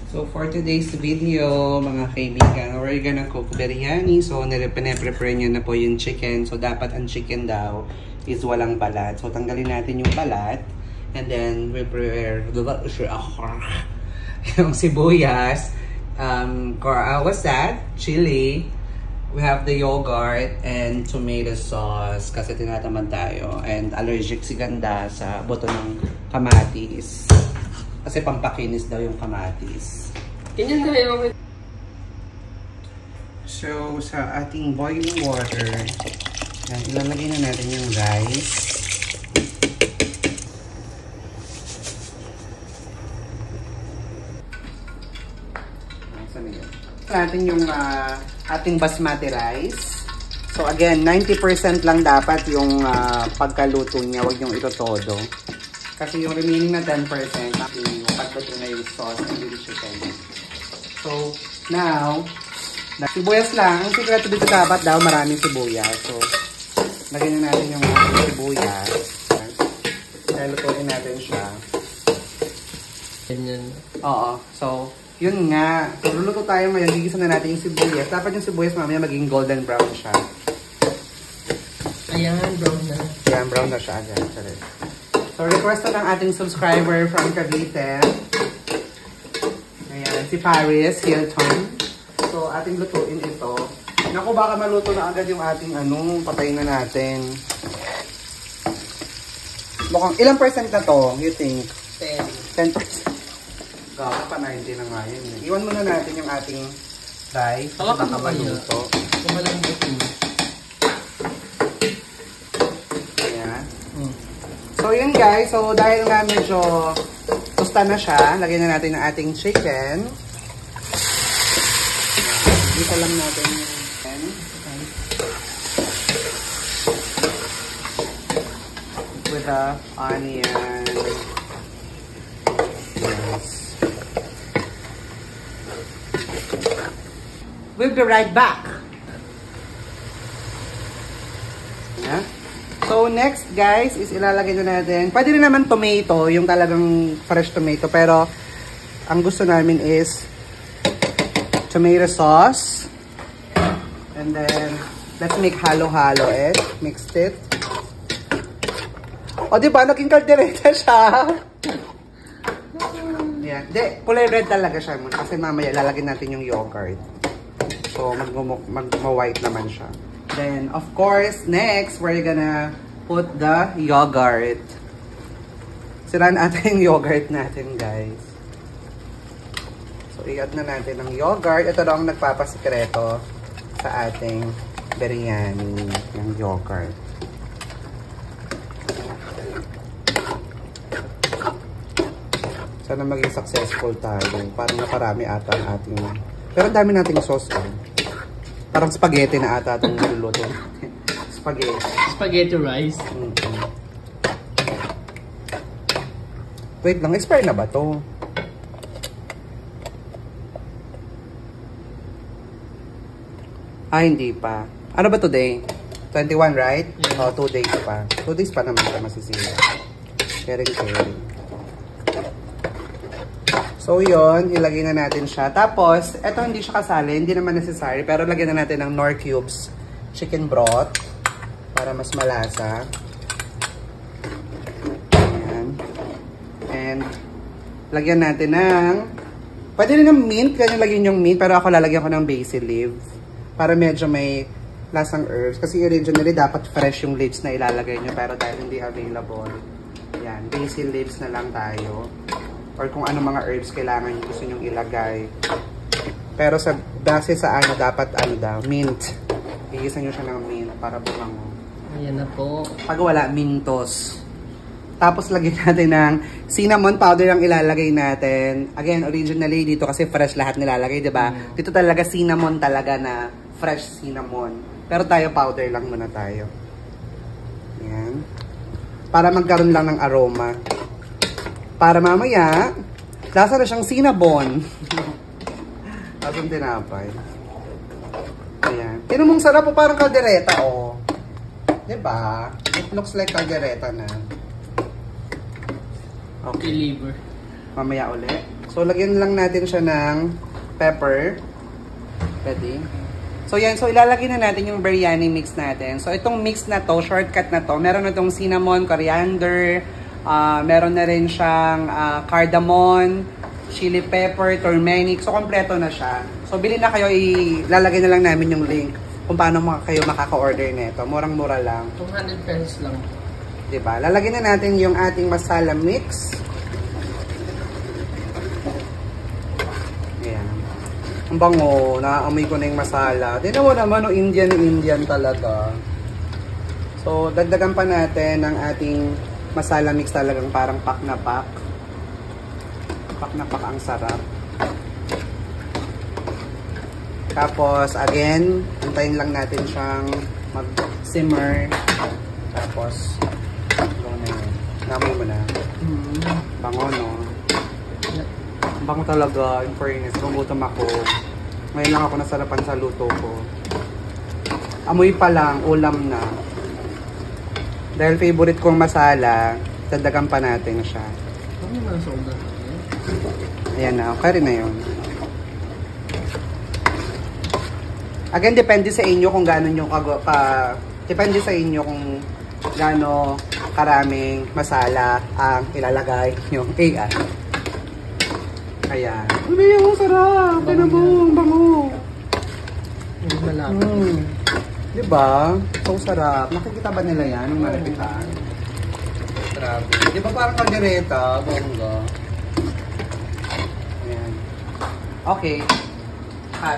So for today's video, mga kaibigan, we're gonna cook biryani. So pine-prepare nyo na po yung chicken. So dapat ang chicken daw is walang balat. So tanggalin natin yung balat. And then we prepare yung sibuyas. What's that? Chili. We have the yogurt and tomato sauce kasi tinatamad tayo. And allergic si Ganda sa buto ng kamatis. Kasi pampakinis daw yung kamatis. Ganyan tayo. So, sa ating boiling water, ilalagay na natin yung rice. Natin yung ating basmati rice. So, again, 90% lang dapat yung pagkaluto niya. Huwag yung ito todo. Kasi yung remaining na 10%, yung pagluto na yung sauce and yung chicken. So, now, sibuyas lang. Ang sikreto dito dapat daw maraming sibuyas. So, lagyan na natin yung sibuyas. Dahil lutuin natin siya. Ganyan. Oo. So, yun nga. So, luluto tayo ngayon. Gigisa na natin yung sibuyas. Dapat yung sibuyas mamaya maging golden brown siya. Ayan, brown na. Ayan, brown na siya. Ayan, sorry. So, request na ng ating subscriber from Cavite. Ayan, si Paris Hilton. So, ating lutuin ito. Naku, baka maluto na agad yung ating patayin na natin. Mukhang, ilang percent na to, you think? 10%. Gaka pa 90 na nga yun. Iwan muna natin yung ating rice. Baka maluto. Kumalang ito. So, yun guys. So, dahil nga medyo tusta na siya, lagyan na natin ang ating chicken. Dito lang natin yung chicken. With the onion. Yes. We'll be right back. Yeah. So, next guys, is ilalagay na natin. Pwede rin naman tomato, yung talagang fresh tomato. Pero, ang gusto namin is tomato sauce. And then, let's make halo-halo it. Mixed it. O, diba? Naging kaldereta siya. Yan. Di, kulay red talaga siya. Kasi mamaya, lalagyan natin yung yogurt. So, mag-white naman siya. Then, of course, next, we're gonna put the yogurt. Siraan natin yung yogurt natin, guys. So, i-add na natin ang yogurt. Ito daw ang nagpapasikreto sa ating biryani, yung yogurt. Sana maging successful tayo. Parang naparami ata ang ating... Pero ang dami nating sauce. Parang spaghetti na ata itong niluluto natin. Spaghetti rice. Wait lang, expire na ba to? Hindi pa. Ano ba today? 21, right? Yeah. 2 days pa. 2 days pa naman siya masisira. Sharing. So, yun. Ilagay na natin siya. Tapos, eto hindi siya kasali. Hindi naman necessary. Pero lagyan na natin ng Knorr cubes chicken broth. Para mas malasa. Ayan. And, lagyan natin ng... Pwede rin ng mint. Kaya lagyan yung mint. Pero ako lalagyan ko ng basil leaves. Para medyo may lasang herbs. Kasi originally, dapat fresh yung leaves na ilalagay nyo. Pero dahil hindi available. Ayan. Basil leaves na lang tayo. Or kung ano mga herbs kailangan nyo gusto nyong ilagay. Pero sa base sa dapat daw, mint. Igisa nyo siya ng mint para bumango. Ayan na po. Pag wala, mintos. Tapos lagyan natin ng cinnamon powder ang ilalagay natin. Again, originally dito kasi fresh lahat nilalagay, diba? Dito talaga cinnamon talaga na fresh cinnamon. Pero tayo powder lang muna tayo. Ayan. Para magkaroon lang ng aroma. Para mamaya, lasa na siyang cinnamon. Tapos yung tinapay. Ayan. Tinan mong sarap po, parang kaldereta, oh. Diba? It looks like kaldereta na. Okay. Deliver. Mamaya ulit. So, lagyan lang natin siya ng pepper. Ready? So, yan. So, ilalagay na natin yung biryani mix natin. So, itong mix na to, shortcut na to, meron na itong cinnamon, coriander, meron na rin siyang cardamom, chili pepper, turmeric. So, kompleto na siya. So, bilhin na kayo, ilalagay na lang namin yung link kung paano kayo makaka-order nito. Murang-mura lang. 200 pesos lang. Diba? Lalagyan na natin yung ating masala mix. Ayan. Ang bango. Naaamoy ko na yung masala. Tignan mo naman, Indian talaga. So, dagdagan pa natin ng ating masala mix talagang parang pack na pack. Pack na pack ang sarap. Tapos, again, antayin lang natin siyang mag-simmer. Tapos, ito na yun. Namoy mo na. Bango, no? Bango talaga, in fairness. Gugutom ako. Ngayon lang ako nasarapan sa luto ko. Amoy pa lang, ulam na. Dahil favorite kong masala, dadagan pa natin siya. Ano yung mga soda? Ayan na, okay rin na yun. Again, depende sa inyo kung gaano nyo depende sa inyo kung gaano karaming masala ang ilalagay nyo. Ayan. Ayan. Ano yung sarap? Ano mo? Bango. Diba? So sarap. Nakikita ba nila yan? Nung malapitan? Grabe. Diba parang kaldereta? Bongga. Ayan. Okay.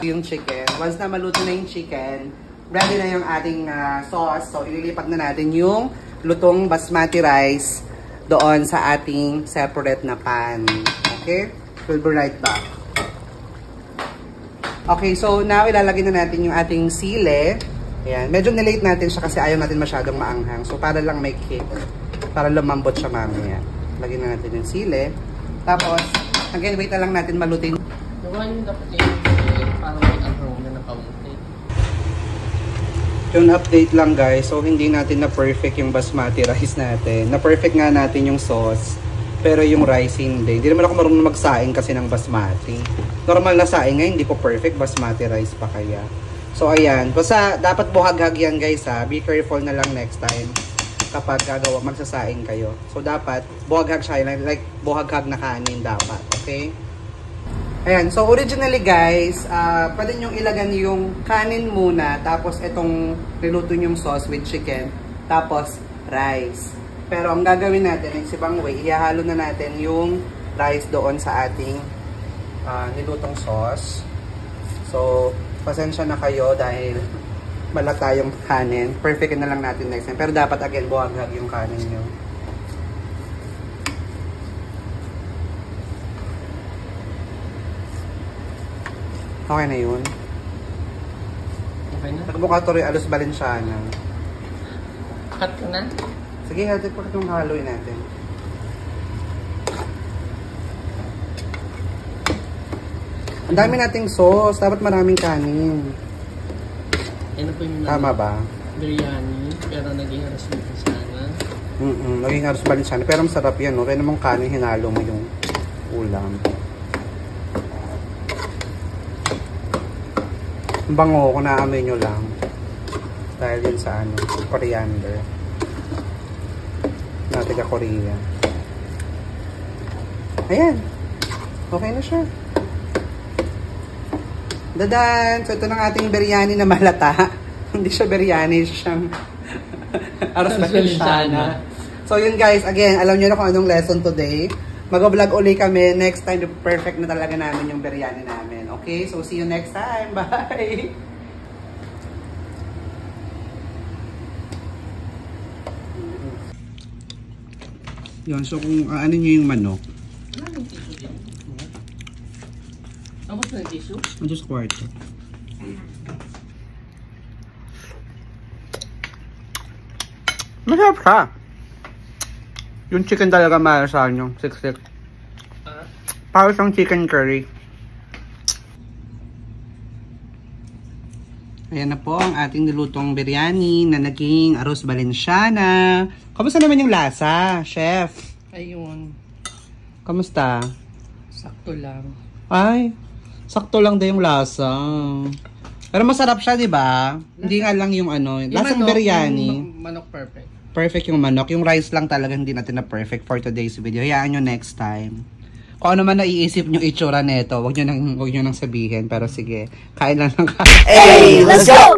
Yung chicken. Once na maluto na yung chicken, ready na yung ating sauce. So, ililipat na natin yung lutong basmati rice doon sa ating separate na pan. Okay? We'll be right back. Okay, so now ilalagay na natin yung ating sile. Ayan. Medyo nilate natin siya kasi ayaw natin masyadong maanghang. So, para lang may kick. Para lumambot siya mamaya. Lagyan na natin yung sile. Tapos, again, wait na lang natin malutin. Yung dapat yung parang mag-aroma na kaunti. Yung update lang guys, so hindi natin na perfect yung basmati rice natin. Na perfect nga natin yung sauce, pero yung rice hindi. Hindi naman ako marunong magsaing kasi ng basmati. Normal na saing nga, hindi ko perfect, basmati rice pa kaya. So ayan, basta dapat buhaghag yan guys ha. Be careful na lang next time kapag gagawa, magsasaing kayo. So dapat buhaghag siya, like buhaghag na kanin dapat, okay? Ayan, so originally guys, pwede nyo ilagan yung kanin muna, tapos itong niluto yung sauce with chicken, tapos rice. Pero ang gagawin natin, is ibang way, ihahalo na natin yung rice doon sa ating nilutong sauce. So, pasensya na kayo dahil malata yung kanin. Perfect na lang natin next time. Pero dapat again, buhaghag yung kanin nyo. Okay na yun. Okay na? Nagbukatori alos Valenciana. Cut ko na? Sige, hati pa itong haluin natin. Ang dami nating sauce. Dapat maraming kanin. Yan na po yung tama ba? biryani, pero naging aros Valenciana. Naging aros Valenciana. Pero masarap yan, no? Kaya namang kanin, hinalo mo yung ulam. Bango kung naamoy nyo lang dahil yun sa coriander na taga Korea. Ayan, okay na siya. Dadan! So ito ng ating biryani na malata. Hindi siya biryani, siyang aros Valenciana. So yun guys, again, alam nyo na kung anong lesson today. Mag-vlog uli kami. Next time, perfect na talaga namin yung biryani namin. Okay? So, see you next time. Bye! Yun. So, kung ano nyo yung manok. Ano yung tissue din? Tapos na yung tissue? Just kwarto. Masarap siya. Yung chicken talaga malasahan yung siksik. Para siyang chicken curry. Ayan na po ang ating nilutong biryani na naging aros Valenciana. Kamusta naman yung lasa, chef? Ayun. Kamusta? Sakto lang. Ay, sakto lang din yung lasa. Pero masarap siya, di ba? Hindi nga lang yung ano, lasang biryani. Yung manok perfect. Perfect yung manok. Yung rice lang talaga hindi natin na perfect for today's video. Hayaan nyo next time. Kung ano man naiisip nyo itsura nito, wag nyo nang sabihin. Pero sige, kain lang ng kain. Hey, let's go!